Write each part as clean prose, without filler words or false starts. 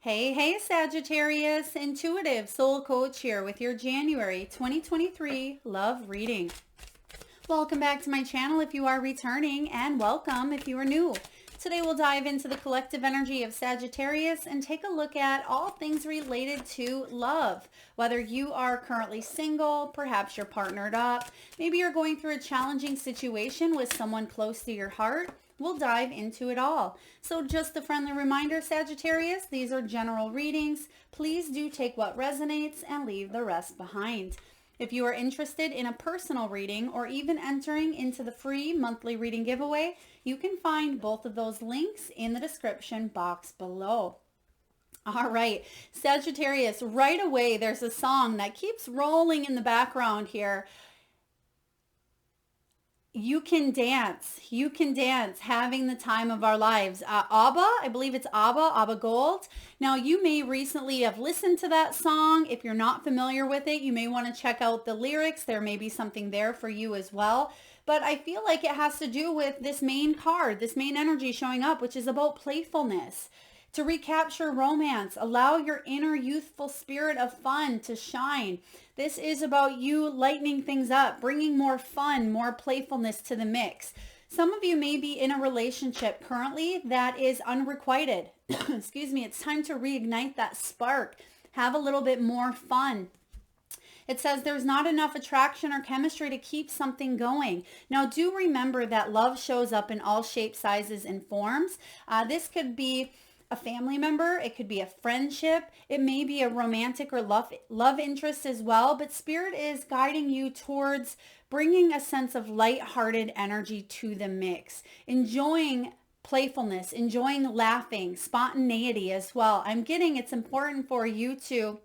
Hey, hey, Sagittarius, intuitive soul coach here with your January 2023 love reading. Welcome back to my channel if you are returning, and welcome if you are new. Today we'll dive into the collective energy of Sagittarius and take a look at all things related to love. Whether you are currently single, perhaps you're partnered up, maybe you're going through a challenging situation with someone close to your heart, we'll dive into it all. So just a friendly reminder, Sagittarius, these are general readings. Please do take what resonates and leave the rest behind. If you are interested in a personal reading or even entering into the free monthly reading giveaway, you can find both of those links in the description box below. All right, Sagittarius, right away there's a song that keeps rolling in the background here. You can dance, having the time of our lives. ABBA, I believe it's ABBA Gold. Now, you may recently have listened to that song. If you're not familiar with it, you may want to check out the lyrics. There may be something there for you as well. But I feel like it has to do with this main card, this main energy showing up, which is about playfulness. To recapture romance, allow your inner youthful spirit of fun to shine. This is about you lightening things up, bringing more fun, more playfulness to the mix. Some of you may be in a relationship currently that is unrequited. Excuse me, it's time to reignite that spark. Have a little bit more fun. It says there's not enough attraction or chemistry to keep something going. Now, do remember that love shows up in all shapes, sizes, and forms. This could be a family member, it could be a friendship, it may be a romantic or love interest as well, but Spirit is guiding you towards bringing a sense of light-hearted energy to the mix, enjoying playfulness, enjoying laughing, spontaneity as well. I'm getting it's important for you to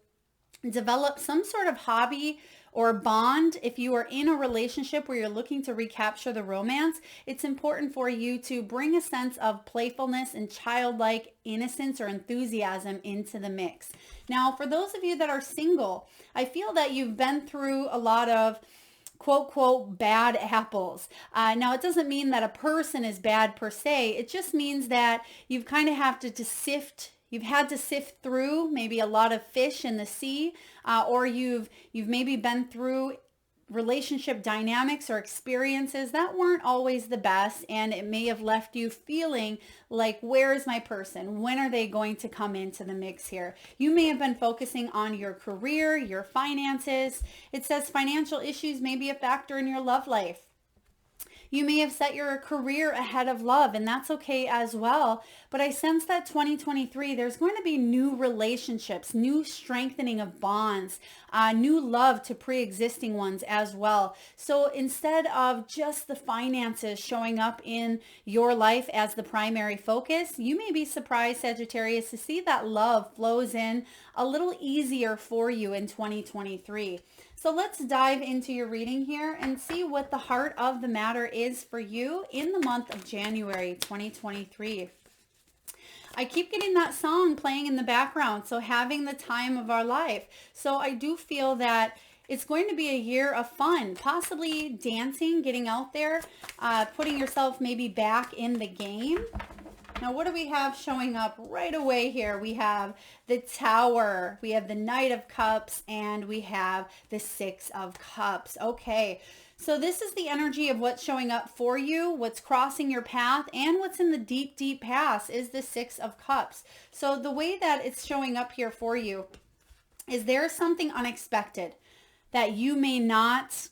develop some sort of hobby or bond. If you are in a relationship where you're looking to recapture the romance, it's important for you to bring a sense of playfulness and childlike innocence or enthusiasm into the mix. Now, for those of you that are single, I feel that you've been through a lot of quote, quote, bad apples. Now, it doesn't mean that a person is bad per se. It just means that you've kind of have to sift. You've had to sift through maybe a lot of fish in the sea, or you've maybe been through relationship dynamics or experiences that weren't always the best, and it may have left you feeling like, where is my person? When are they going to come into the mix here? You may have been focusing on your career, your finances. It says financial issues may be a factor in your love life. You may have set your career ahead of love, and that's okay as well. But I sense that 2023, there's going to be new relationships, new strengthening of bonds, new love to pre-existing ones as well. So instead of just the finances showing up in your life as the primary focus, you may be surprised, Sagittarius, to see that love flows in a little easier for you in 2023. So let's dive into your reading here and see what the heart of the matter is for you in the month of January 2023. I keep getting that song playing in the background, so having the time of our life. So I do feel that it's going to be a year of fun, possibly dancing, getting out there, putting yourself maybe back in the game. Now, what do we have showing up right away here? We have the Tower, we have the Knight of Cups, and we have the Six of Cups. Okay, so this is the energy of what's showing up for you, what's crossing your path, and what's in the deep, deep past is the Six of Cups. So the way that it's showing up here for you is there something unexpected that you may not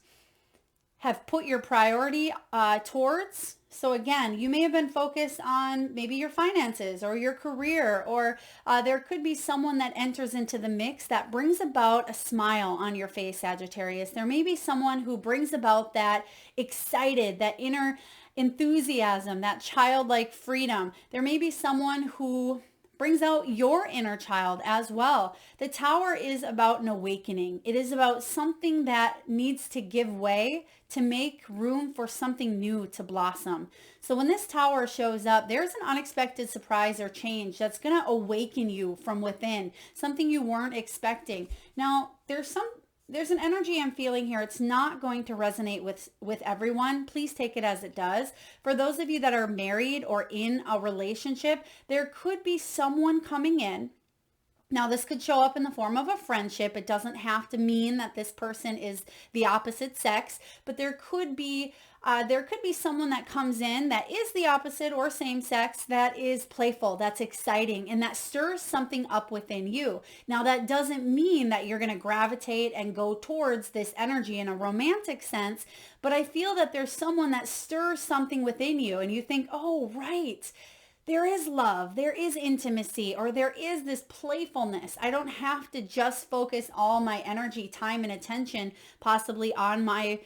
have put your priority towards. So again, you may have been focused on maybe your finances or your career, or there could be someone that enters into the mix that brings about a smile on your face, Sagittarius. There may be someone who brings about that excited, that inner enthusiasm, that childlike freedom. There may be someone who brings out your inner child as well. The Tower is about an awakening. It is about something that needs to give way to make room for something new to blossom. So when this Tower shows up, there's an unexpected surprise or change that's going to awaken you from within, something you weren't expecting. Now, there's an energy I'm feeling here. It's not going to resonate with everyone. Please take it as it does. For those of you that are married or in a relationship, there could be someone coming in Now, this could show up in the form of a friendship. It doesn't have to mean that this person is the opposite sex, but there could be someone that comes in that is the opposite or same sex, that is playful, that's exciting, and that stirs something up within you. Now, that doesn't mean that you're going to gravitate and go towards this energy in a romantic sense, but I feel that there's someone that stirs something within you and you think, oh, right, there is love, there is intimacy, or there is this playfulness. I don't have to just focus all my energy, time, and attention possibly on my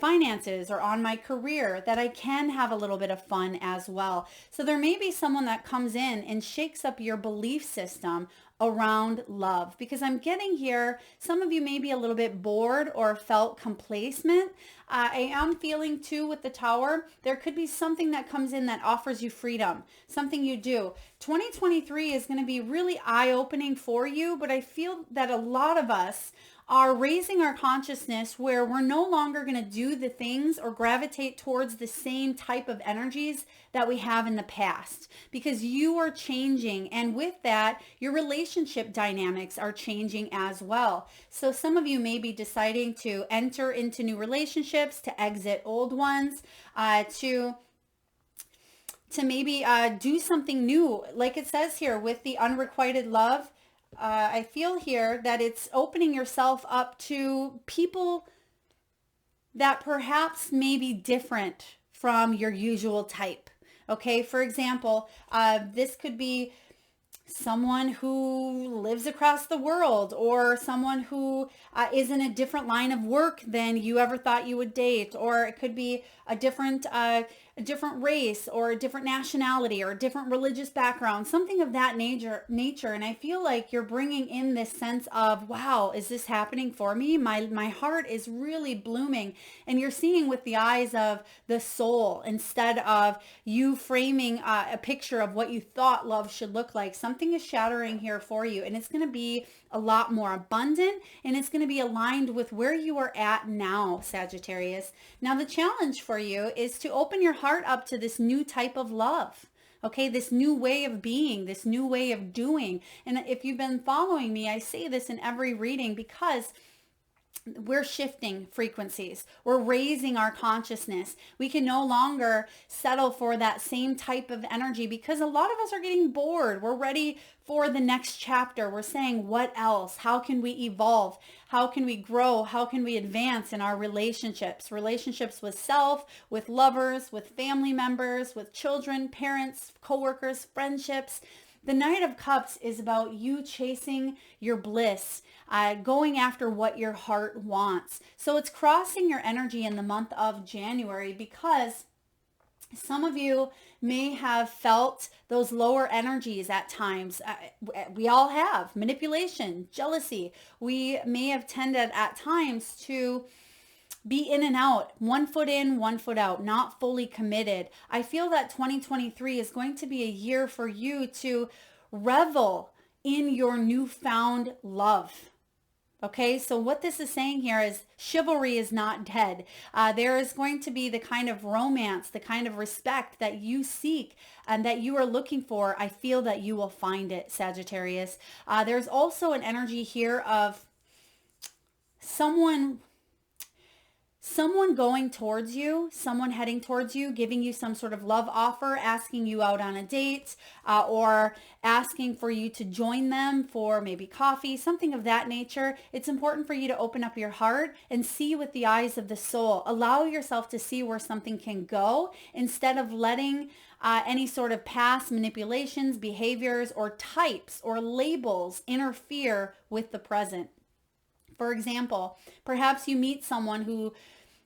finances or on my career, that I can have a little bit of fun as well. So there may be someone that comes in and shakes up your belief system around love, because I'm getting here, some of you may be a little bit bored or felt complacent. I am feeling too with the Tower, there could be something that comes in that offers you freedom, something you do. 2023 is going to be really eye-opening for you, but I feel that a lot of us are raising our consciousness where we're no longer going to do the things or gravitate towards the same type of energies that we have in the past, because you are changing, and with that your relationship dynamics are changing as well. So some of you may be deciding to enter into new relationships, to exit old ones, to maybe do something new, like it says here with the unrequited love. I feel here that it's opening yourself up to people that perhaps may be different from your usual type. Okay, for example, this could be someone who lives across the world, or someone who is in a different line of work than you ever thought you would date, or it could be a different race, or a different nationality, or a different religious background, something of that nature. And I feel like you're bringing in this sense of, wow, is this happening for me? My heart is really blooming. And you're seeing with the eyes of the soul, instead of you framing a picture of what you thought love should look like. Something is shattering here for you, and it's going to be a lot more abundant, and it's going to be aligned with where you are at now, Sagittarius. Now, the challenge for you is to open your heart up to this new type of love. Okay, this new way of being, this new way of doing. And if you've been following me, I say this in every reading because we're shifting frequencies. We're raising our consciousness. We can no longer settle for that same type of energy, because a lot of us are getting bored. We're ready for the next chapter. We're saying, what else? How can we evolve? How can we grow? How can we advance in our relationships? Relationships with self, with lovers, with family members, with children, parents, coworkers, friendships. The Knight of Cups is about you chasing your bliss, going after what your heart wants. So it's crossing your energy in the month of January, because some of you may have felt those lower energies at times. We all have manipulation, jealousy. We may have tended at times to be in and out, 1 foot in, 1 foot out, not fully committed. I feel that 2023 is going to be a year for you to revel in your newfound love. Okay, so what this is saying here is chivalry is not dead. There is going to be the kind of romance, the kind of respect that you seek and that you are looking for. I feel that you will find it, Sagittarius. There's also an energy here of someone going towards you, someone heading towards you, giving you some sort of love offer, asking you out on a date, or asking for you to join them for maybe coffee, something of that nature. It's important for you to open up your heart and see with the eyes of the soul. Allow yourself to see where something can go, instead of letting any sort of past manipulations, behaviors, or types or labels interfere with the present. For example, perhaps you meet someone who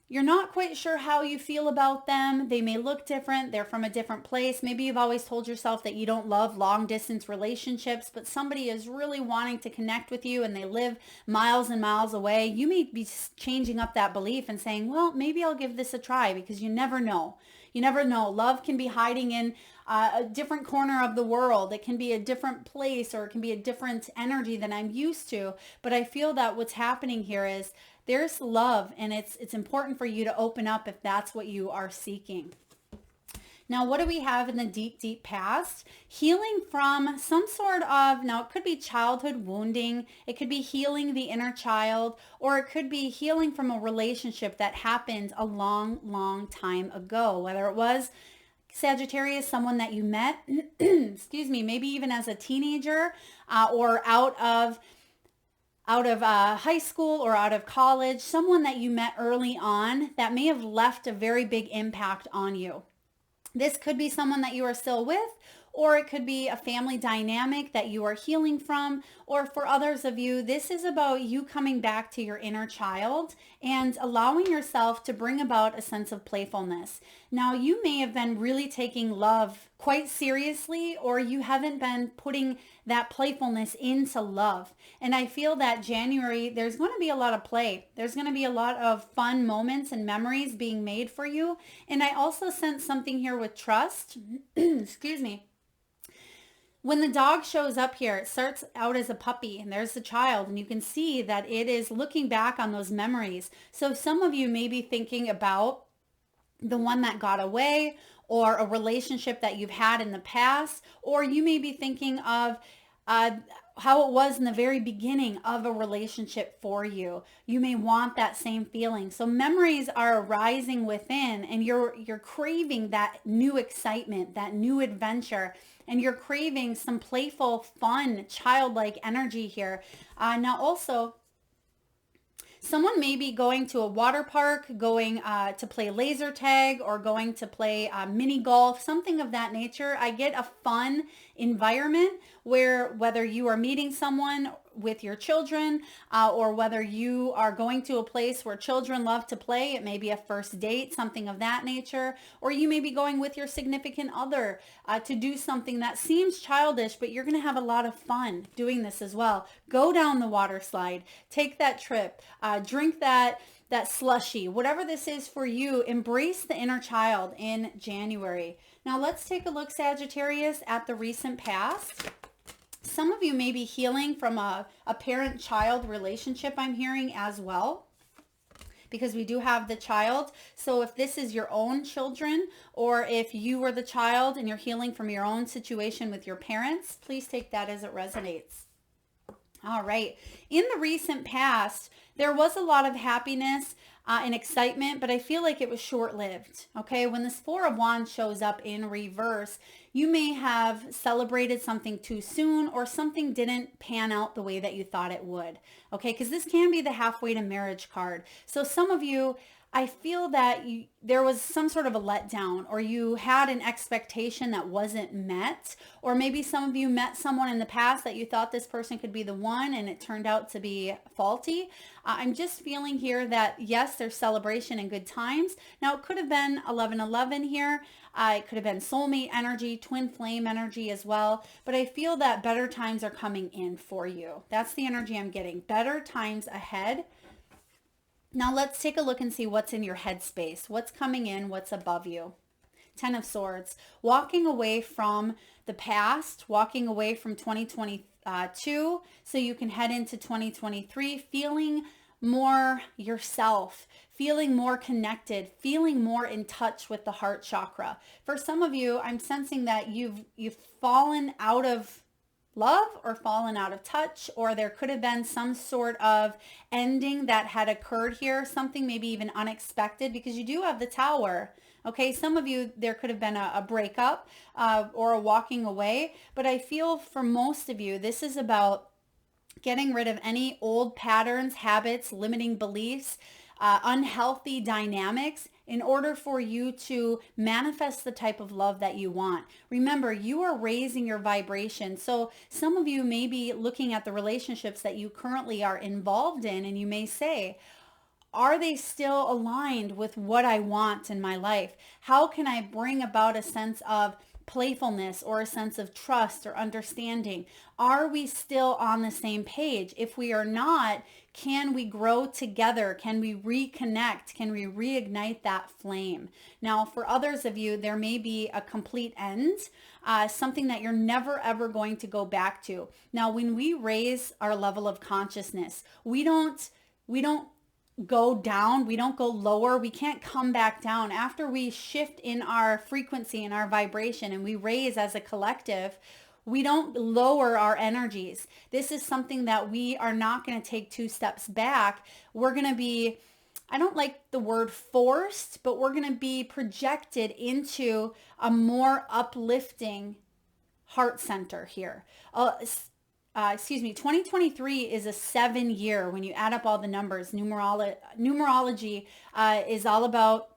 you're not quite sure how you feel about them. They may look different. They're from a different place. Maybe you've always told yourself that you don't love long distance relationships, but somebody is really wanting to connect with you and they live miles and miles away. You may be changing up that belief and saying, well, maybe I'll give this a try, because you never know. You never know. Love can be hiding in a different corner of the world. It can be a different place, or it can be a different energy than I'm used to. But I feel that what's happening here is there's love, and it's important for you to open up if that's what you are seeking. Now, what do we have in the deep, deep past? Healing from some sort of, now it could be childhood wounding, it could be healing the inner child, or it could be healing from a relationship that happened a long, long time ago, whether it was Sagittarius, someone that you met, excuse me, maybe even as a teenager or out of high school or out of college, someone that you met early on that may have left a very big impact on you. This could be someone that you are still with, or it could be a family dynamic that you are healing from, or for others of you, this is about you coming back to your inner child and allowing yourself to bring about a sense of playfulness. Now, you may have been really taking love quite seriously, or you haven't been putting that playfulness into love. And I feel that January, there's going to be a lot of play. There's going to be a lot of fun moments and memories being made for you. And I also sense something here with trust. Excuse me. When the dog shows up here, it starts out as a puppy and there's the child, and you can see that it is looking back on those memories. So some of you may be thinking about the one that got away, or a relationship that you've had in the past, or you may be thinking of how it was in the very beginning of a relationship for you. You may want that same feeling. So memories are arising within, and you're craving that new excitement, that new adventure, and you're craving some playful, fun, childlike energy here. Now also, someone may be going to a water park, going to play laser tag, or going to play mini golf, something of that nature. I get a fun environment where whether you are meeting someone with your children or whether you are going to a place where children love to play, it may be a first date, something of that nature, or you may be going with your significant other to do something that seems childish, but you're going to have a lot of fun doing this as well. Go down the water slide, take that trip, drink that slushy, whatever this is for you. Embrace the inner child in January. Now let's take a look, Sagittarius, at the recent past. Some of you may be healing from a parent-child relationship, I'm hearing as well, because we do have the child. So if this is your own children, or if you were the child and you're healing from your own situation with your parents, please take that as it resonates. All right. In the recent past, there was a lot of happiness and excitement, but I feel like it was short-lived. Okay. When this Four of Wands shows up in reverse, you may have celebrated something too soon, or something didn't pan out the way that you thought it would. Okay. Because this can be the halfway to marriage card. So some of you, I feel that there was some sort of a letdown, or you had an expectation that wasn't met, or maybe some of you met someone in the past that you thought this person could be the one and it turned out to be faulty. I'm just feeling here that yes, there's celebration and good times. Now it could have been 11/11 here. It could have been soulmate energy, twin flame energy as well. But I feel that better times are coming in for you. That's the energy I'm getting. Better times ahead. Now let's take a look and see what's in your headspace. What's coming in, what's above you. Ten of Swords. Walking away from the past, walking away from 2022 so you can head into 2023 feeling more yourself, feeling more connected, feeling more in touch with the heart chakra. For some of you, I'm sensing that you've fallen out of love or fallen out of touch, or there could have been some sort of ending that had occurred here, something maybe even unexpected, because you do have the Tower. Okay, some of you, there could have been a breakup or a walking away, but I feel for most of you, this is about getting rid of any old patterns, habits, limiting beliefs, unhealthy dynamics, in order for you to manifest the type of love that you want. Remember, you are raising your vibration. So some of you may be looking at the relationships that you currently are involved in, and you may say, are they still aligned with what I want in my life? How can I bring about a sense of playfulness or a sense of trust or understanding? Are we still on the same page? If we are not, can we grow together? Can we reconnect? Can we reignite that flame? Now, for others of you, there may be a complete end, something that you're never ever going to go back to. Now, when we raise our level of consciousness, we don't go down. We don't go lower. We can't come back down. After we shift in our frequency and our vibration and we raise as a collective, we don't lower our energies. This is something that we are not going to take two steps back. We're going to be, I don't like the word forced, but we're going to be projected into a more uplifting heart center here. 2023 is a 7 year when you add up all the numbers. Numerology is all about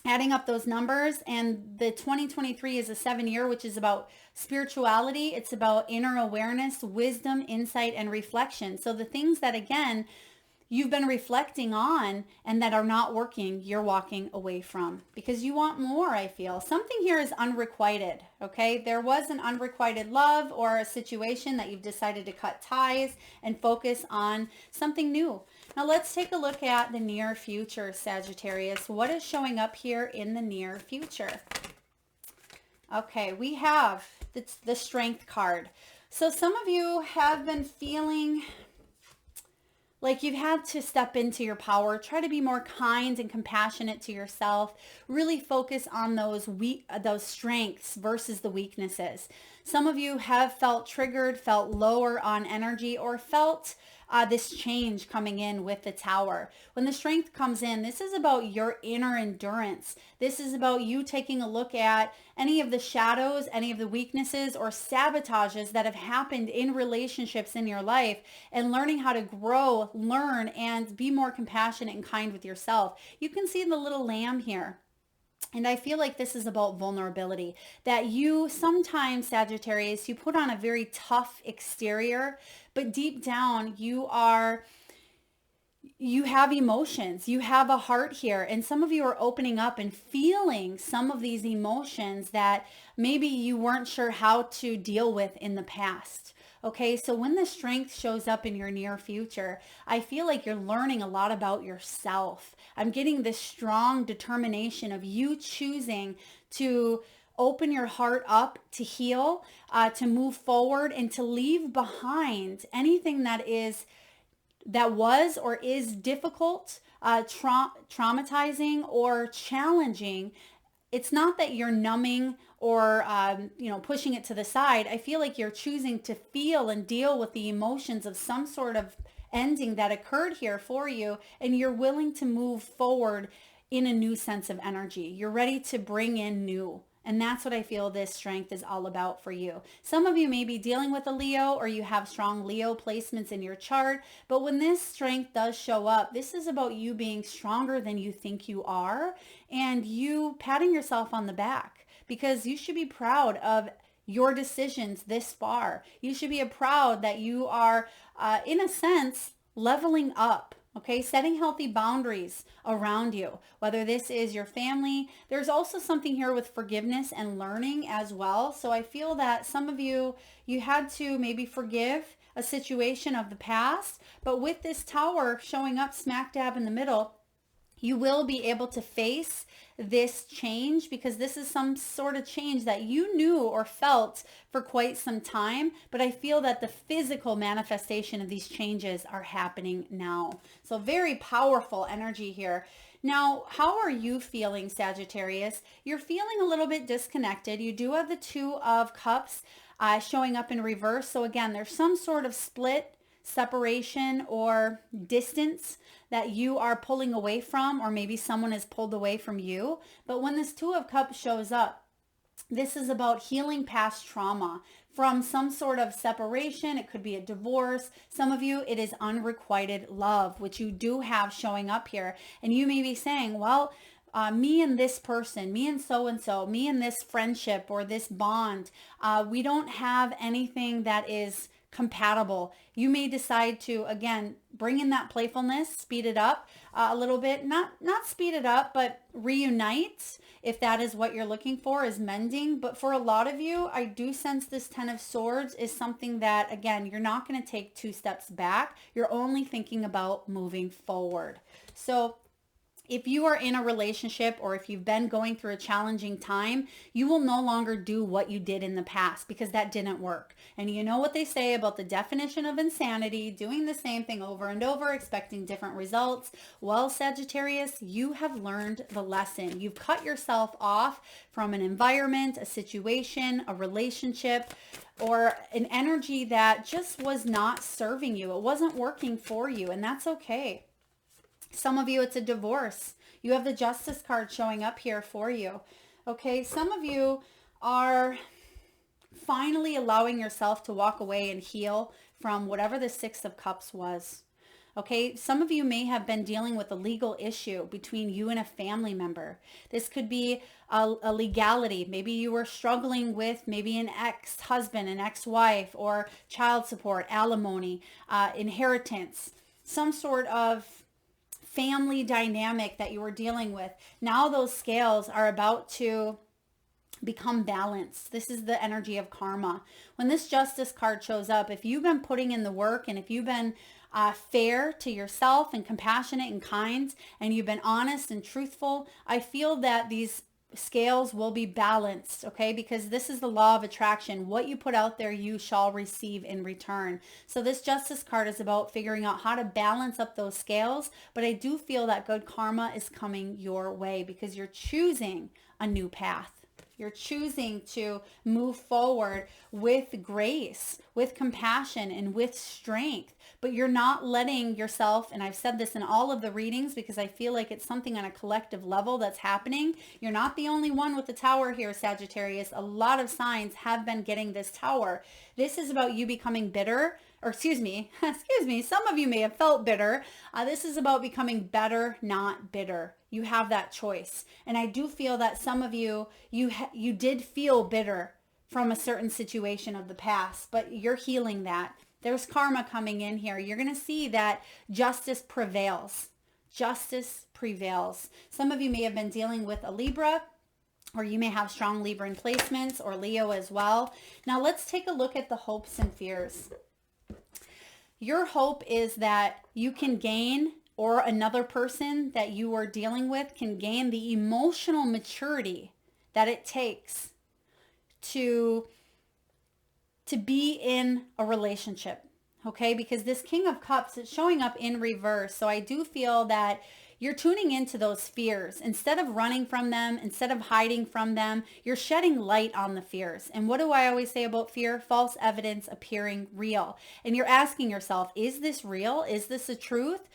adding up those numbers, and the 2023 is a 7 year, which is about spirituality. It's about inner awareness, wisdom, insight, and reflection. So the things that, again, you've been reflecting on and that are not working, you're walking away from because you want more. I feel something here is unrequited. Okay. There was an unrequited love or a situation that you've decided to cut ties and focus on something new. Now let's take a look at the near future, Sagittarius. What is showing up here in the near future? Okay. We have the Strength card. So some of you have been feeling like you've had to step into your power, try to be more kind and compassionate to yourself, really focus on those strengths versus the weaknesses. Some of you have felt triggered, felt lower on energy, or felt this change coming in with the Tower. When the Strength comes in, this is about your inner endurance. This is about you taking a look at any of the shadows, any of the weaknesses or sabotages that have happened in relationships in your life and learning how to grow, learn, and be more compassionate and kind with yourself. You can see the little lamb here. And I feel like this is about vulnerability, that you sometimes, Sagittarius, you put on a very tough exterior, but deep down you have emotions, you have a heart here. And some of you are opening up and feeling some of these emotions that maybe you weren't sure how to deal with in the past. Okay, so when the Strength shows up in your near future, I feel like you're learning a lot about yourself. I'm getting this strong determination of you choosing to open your heart up, to heal, to move forward, and to leave behind anything that was or is difficult, traumatizing, or challenging. It's not that you're numbing or, pushing it to the side. I feel like you're choosing to feel and deal with the emotions of some sort of ending that occurred here for you, and you're willing to move forward in a new sense of energy. You're ready to bring in new. And that's what I feel this Strength is all about for you. Some of you may be dealing with a Leo, or you have strong Leo placements in your chart. But when this Strength does show up, this is about you being stronger than you think you are, and you patting yourself on the back, because you should be proud of your decisions this far. You should be proud that you are, in a sense, leveling up. Okay, setting healthy boundaries around you, whether this is your family. There's also something here with forgiveness and learning as well. So I feel that some of you had to maybe forgive a situation of the past, but with this Tower showing up smack dab in the middle, you will be able to face this change, because this is some sort of change that you knew or felt for quite some time. But I feel that the physical manifestation of these changes are happening now. So very powerful energy here. Now, how are you feeling, Sagittarius? You're feeling a little bit disconnected. You do have the Two of Cups showing up in reverse. So again, there's some sort of split, separation, or distance that you are pulling away from, or maybe someone has pulled away from you. But when this Two of Cups shows up, this is about healing past trauma from some sort of separation. It could be a divorce. Some of you, it is unrequited love, which you do have showing up here. And you may be saying, well, me and this person, me and so-and-so, me and this friendship or this bond, we don't have anything that is compatible. You may decide to, again, bring in that playfulness, speed it up a little bit, not speed it up, but reunite if that is what you're looking for, is mending. But for a lot of you, I do sense this Ten of Swords is something that, again, you're not going to take two steps back. You're only thinking about moving forward. So If you are in a relationship or if you've been going through a challenging time, you will no longer do what you did in the past because that didn't work. And you know what they say about the definition of insanity, doing the same thing over and over, expecting different results. Well, Sagittarius, you have learned the lesson. You've cut yourself off from an environment, a situation, a relationship, or an energy that just was not serving you. It wasn't working for you, and that's okay. Some of you, it's a divorce. You have the Justice card showing up here for you. Okay, some of you are finally allowing yourself to walk away and heal from whatever the Six of Cups was. Okay, some of you may have been dealing with a legal issue between you and a family member. This could be a legality. Maybe you were struggling with maybe an ex-husband, an ex-wife, or child support, alimony, inheritance, some sort of family dynamic that you were dealing with. Now those scales are about to become balanced. This is the energy of karma. When this Justice card shows up, if you've been putting in the work and if you've been fair to yourself and compassionate and kind, and you've been honest and truthful, I feel that these scales will be balanced, okay? Because this is the law of attraction. What you put out there, you shall receive in return. So this Justice card is about figuring out how to balance up those scales, but I do feel that good karma is coming your way because you're choosing a new path. You're choosing to move forward with grace, with compassion, and with strength. But you're not letting yourself, and I've said this in all of the readings because I feel like it's something on a collective level that's happening. You're not the only one with the Tower here, Sagittarius. A lot of signs have been getting this Tower. This is about you becoming bitter, or excuse me, some of you may have felt bitter. This is about becoming better, not bitter. You have that choice. And I do feel that some of you, you did feel bitter from a certain situation of the past, but you're healing that. There's karma coming in here. You're going to see that justice prevails. Justice prevails. Some of you may have been dealing with a Libra, or you may have strong Libra placements, or Leo as well. Now let's take a look at the hopes and fears. Your hope is that you can gain, or another person that you are dealing with can gain the emotional maturity that it takes to be in a relationship, okay? Because this King of Cups is showing up in reverse. So I do feel that you're tuning into those fears. Instead of running from them, instead of hiding from them, you're shedding light on the fears. And what do I always say about fear? False evidence appearing real. And you're asking yourself, is this real? Is this the truth?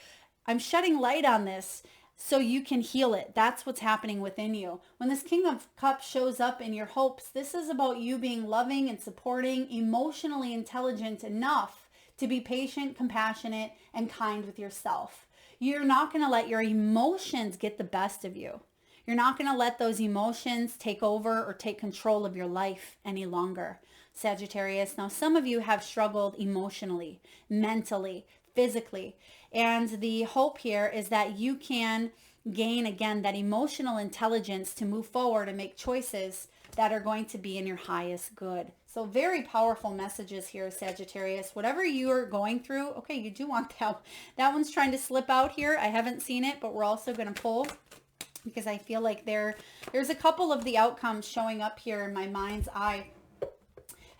I'm shedding light on this so you can heal it. That's what's happening within you. When this King of Cups shows up in your hopes, this is about you being loving and supporting, emotionally intelligent enough to be patient, compassionate, and kind with yourself. You're not going to let your emotions get the best of you. You're not going to let those emotions take over or take control of your life any longer, Sagittarius. Now, some of you have struggled emotionally, mentally, physically. And the hope here is that you can gain, again, that emotional intelligence to move forward and make choices that are going to be in your highest good. So very powerful messages here, Sagittarius. Whatever you are going through, okay, you do want that. That one's trying to slip out here. I haven't seen it, but we're also going to pull because I feel like there's a couple of the outcomes showing up here in my mind's eye.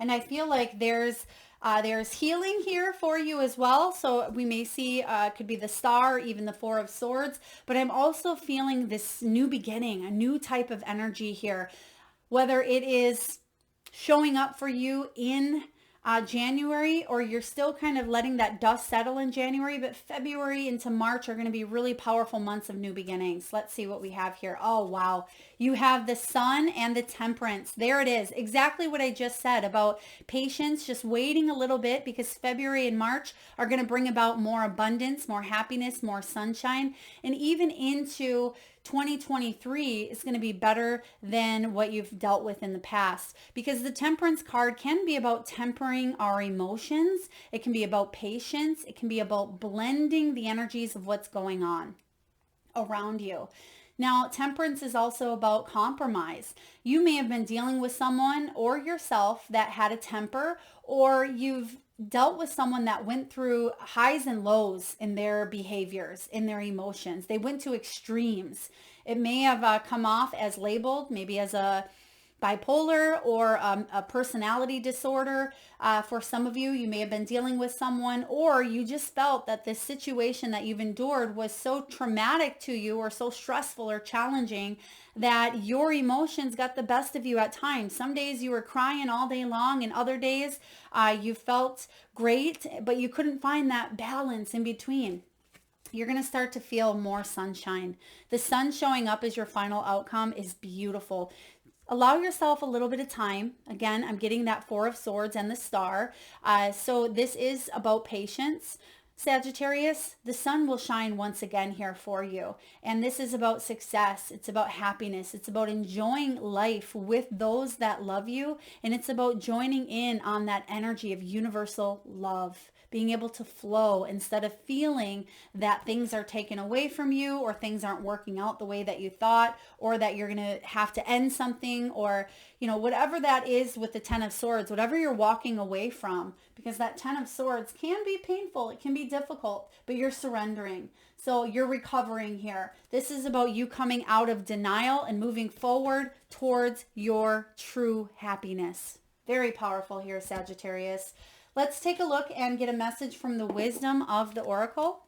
And I feel like there's healing here for you as well. So we may see, could be the Star, even the Four of Swords, but I'm also feeling this new beginning, a new type of energy here, whether it is showing up for you in January, or you're still kind of letting that dust settle in January, but February into March are going to be really powerful months of new beginnings. Let's see what we have here. Oh, wow. You have the Sun and the Temperance. There it is. Exactly what I just said about patience, just waiting a little bit, because February and March are going to bring about more abundance, more happiness, more sunshine, and even into 2023 is going to be better than what you've dealt with in the past, because the Temperance card can be about tempering our emotions. It can be about patience. It can be about blending the energies of what's going on around you. Now, Temperance is also about compromise. You may have been dealing with someone or yourself that had a temper, or you've dealt with someone that went through highs and lows in their behaviors, in their emotions. They went to extremes. It may have come off as labeled, maybe as a bipolar or a personality disorder. For some of you, you may have been dealing with someone, or you just felt that this situation that you've endured was so traumatic to you or so stressful or challenging that your emotions got the best of you at times. Some days you were crying all day long, and other days you felt great, but you couldn't find that balance in between. You're going to start to feel more sunshine. The sun showing up as your final outcome is beautiful. Allow yourself a little bit of time. Again, I'm getting that Four of Swords and the Star. So this is about patience. Sagittarius, the sun will shine once again here for you. And this is about success. It's about happiness. It's about enjoying life with those that love you. And it's about joining in on that energy of universal love, being able to flow instead of feeling that things are taken away from you or things aren't working out the way that you thought, or that you're going to have to end something, or, whatever that is with the Ten of Swords, whatever you're walking away from, because that Ten of Swords can be painful. It can be difficult, but you're surrendering. So you're recovering here. This is about you coming out of denial and moving forward towards your true happiness. Very powerful here, Sagittarius. Let's take a look and get a message from the wisdom of the Oracle.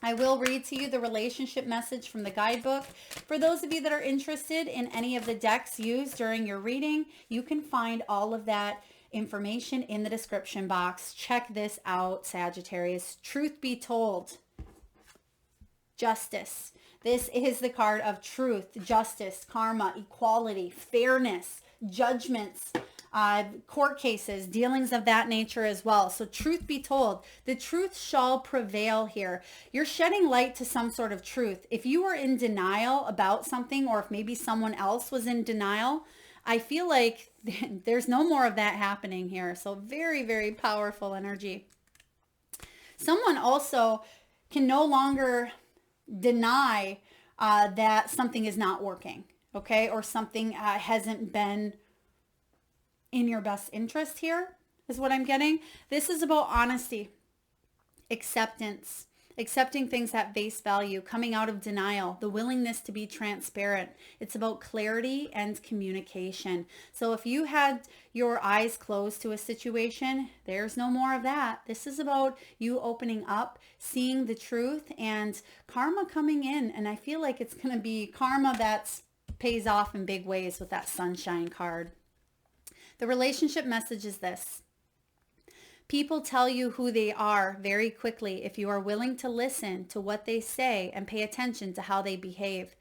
I will read to you the relationship message from the guidebook. For those of you that are interested in any of the decks used during your reading, you can find all of that information in the description box. Check this out, Sagittarius. Truth be told, justice. This is the card of truth, justice, karma, equality, fairness, judgments, court cases, dealings of that nature as well. So truth be told, the truth shall prevail here. You're shedding light to some sort of truth. If you were in denial about something, or if maybe someone else was in denial, I feel like there's no more of that happening here. So very, very powerful energy. Someone also can no longer deny that something is not working, okay? Or something hasn't been in your best interest here, is what I'm getting. This is about honesty, acceptance, accepting things at face value, coming out of denial, the willingness to be transparent. It's about clarity and communication. So if you had your eyes closed to a situation, there's no more of that. This is about you opening up, seeing the truth, and karma coming in. And I feel like it's going to be karma that pays off in big ways with that sunshine card. The relationship message is this. People tell you who they are very quickly if you are willing to listen to what they say and pay attention to how they behave.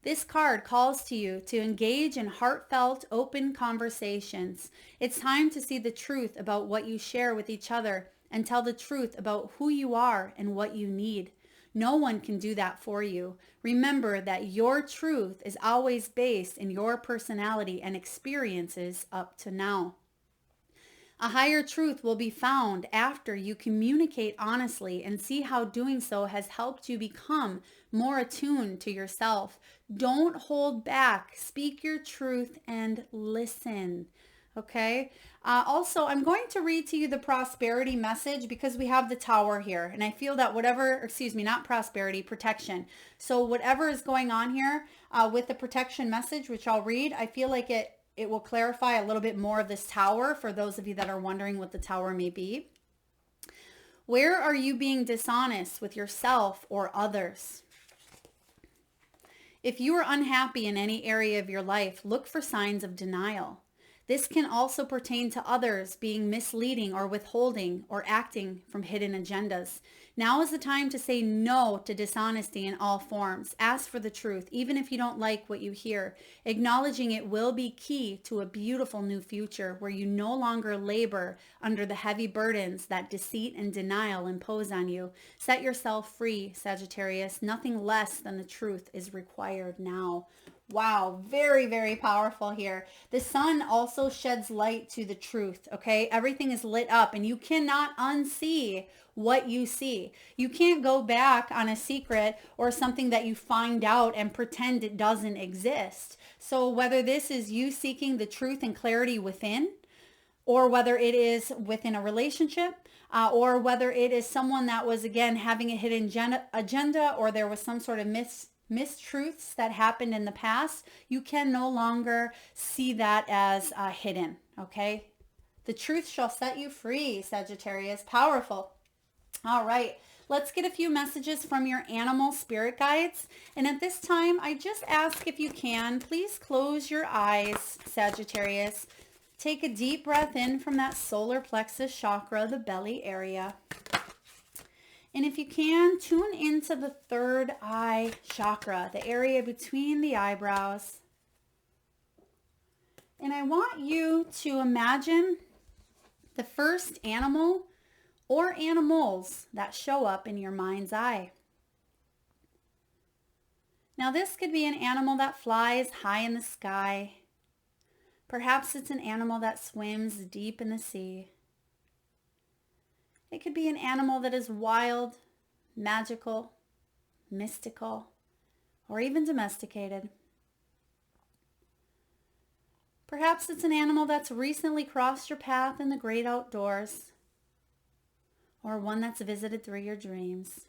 This card calls to you to engage in heartfelt, open conversations. It's time to see the truth about what you share with each other and tell the truth about who you are and what you need. No one can do that for you. Remember that your truth is always based in your personality and experiences up to now. A higher truth will be found after you communicate honestly and see how doing so has helped you become more attuned to yourself. Don't hold back. Speak your truth and listen. Okay. Also, I'm going to read to you the prosperity message because we have the Tower here. And I feel that not prosperity, protection. So whatever is going on here with the protection message, which I'll read, I feel like it will clarify a little bit more of this Tower for those of you that are wondering what the Tower may be. Where are you being dishonest with yourself or others? If you are unhappy in any area of your life, look for signs of denial. This can also pertain to others being misleading or withholding or acting from hidden agendas. Now is the time to say no to dishonesty in all forms. Ask for the truth, even if you don't like what you hear. Acknowledging it will be key to a beautiful new future where you no longer labor under the heavy burdens that deceit and denial impose on you. Set yourself free, Sagittarius. Nothing less than the truth is required now. Wow, very, very powerful here. The sun also sheds light to the truth, okay? Everything is lit up and you cannot unsee what you see. You can't go back on a secret or something that you find out and pretend it doesn't exist. So whether this is you seeking the truth and clarity within, or whether it is within a relationship, or whether it is someone that was, again, having a hidden agenda, or there was some sort of mistruths that happened in the past. You can no longer see that as hidden, okay? The truth shall set you free, Sagittarius. Powerful. All right. Let's get a few messages from your animal spirit guides. And at this time, I just ask, if you can, please close your eyes, Sagittarius. Take a deep breath in from that solar plexus chakra, the belly area. And if you can, tune into the third eye chakra, the area between the eyebrows. And I want you to imagine the first animal or animals that show up in your mind's eye. Now, this could be an animal that flies high in the sky. Perhaps it's an animal that swims deep in the sea. It could be an animal that is wild, magical, mystical, or even domesticated. Perhaps it's an animal that's recently crossed your path in the great outdoors, or one that's visited through your dreams.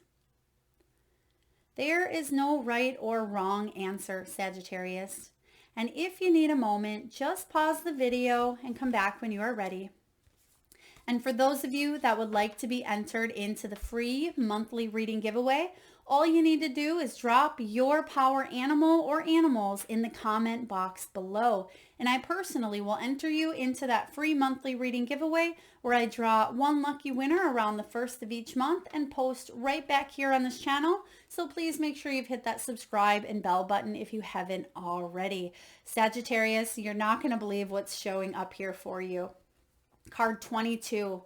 There is no right or wrong answer, Sagittarius. And if you need a moment, just pause the video and come back when you are ready. And for those of you that would like to be entered into the free monthly reading giveaway, all you need to do is drop your power animal or animals in the comment box below. And I personally will enter you into that free monthly reading giveaway, where I draw one lucky winner around the first of each month and post right back here on this channel. So please make sure you've hit that subscribe and bell button if you haven't already. Sagittarius, you're not going to believe what's showing up here for you. Card 22,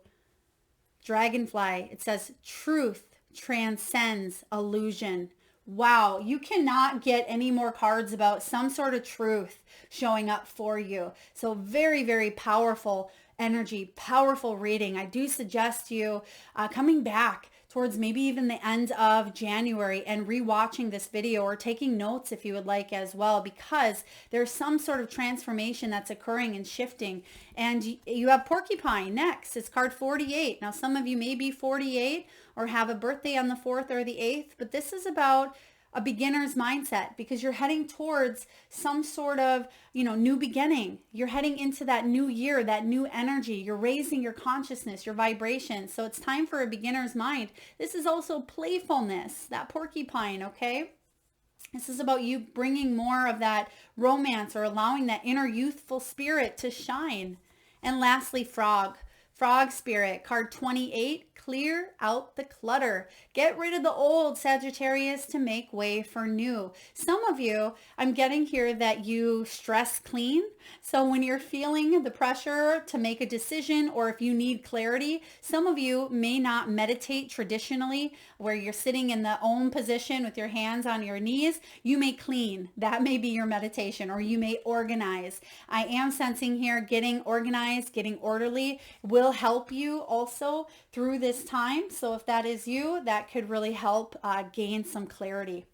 Dragonfly. It says, truth transcends illusion. Wow, you cannot get any more cards about some sort of truth showing up for you. So very, very powerful energy, powerful reading. I do suggest you coming back towards maybe even the end of January and rewatching this video, or taking notes if you would like as well, because there's some sort of transformation that's occurring and shifting. And you have Porcupine next. It's card 48. Now, some of you may be 48 or have a birthday on the 4th or the 8th, but this is about a beginner's mindset, because you're heading towards some sort of, new beginning. You're heading into that new year, that new energy. You're raising your consciousness, your vibration. So it's time for a beginner's mind. This is also playfulness, that porcupine, okay? This is about you bringing more of that romance, or allowing that inner youthful spirit to shine. And lastly, frog. Frog spirit, card 28, clear out the clutter. Get rid of the old, Sagittarius, to make way for new. Some of you, I'm getting here that you stress clean. So when you're feeling the pressure to make a decision, or if you need clarity, some of you may not meditate traditionally, where you're sitting in the Om position with your hands on your knees. You may clean. That may be your meditation, or you may organize. I am sensing here getting organized, getting orderly will help you also through this time. So if that is you, that could really help gain some clarity.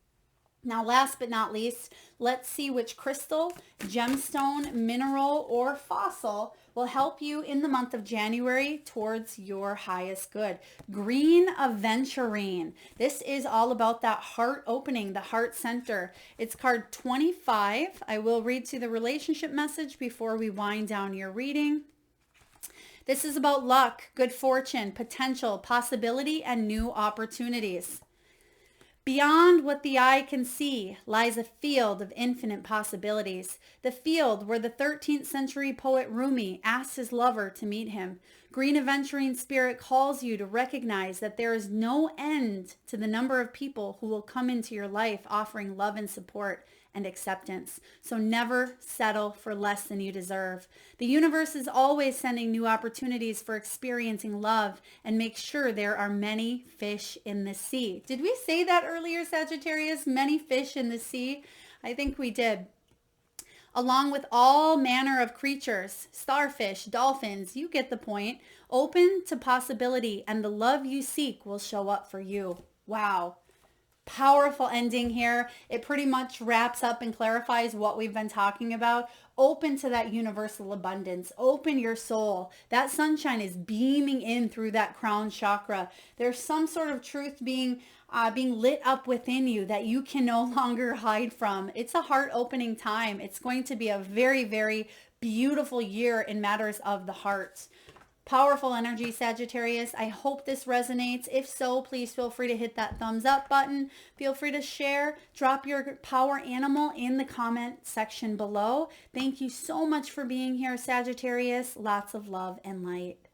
Now, last but not least, let's see which crystal, gemstone, mineral, or fossil will help you in the month of January towards your highest good. Green aventurine. This is all about that heart opening, the heart center. It's card 25. I will read to the relationship message before we wind down your reading. This is about luck, good fortune, potential, possibility, and new opportunities. Beyond what the eye can see lies a field of infinite possibilities. The field where the 13th century poet Rumi asked his lover to meet him. Green aventurine spirit calls you to recognize that there is no end to the number of people who will come into your life offering love and support and acceptance. So never settle for less than you deserve. The universe is always sending new opportunities for experiencing love, and make sure there are many fish in the sea. Did we say that earlier, Sagittarius? Many fish in the sea? I think we did. Along with all manner of creatures, starfish, dolphins, you get the point. Open to possibility, and the love you seek will show up for you. Wow. Powerful ending here. It pretty much wraps up and clarifies what we've been talking about. Open to that universal abundance. Open your soul. That sunshine is beaming in through that crown chakra. There's some sort of truth being lit up within you that you can no longer hide from. It's a heart opening time. It's going to be a very, very beautiful year in matters of the heart. Powerful energy, Sagittarius. I hope this resonates. If so, please feel free to hit that thumbs up button. Feel free to share. Drop your power animal in the comment section below. Thank you so much for being here, Sagittarius. Lots of love and light.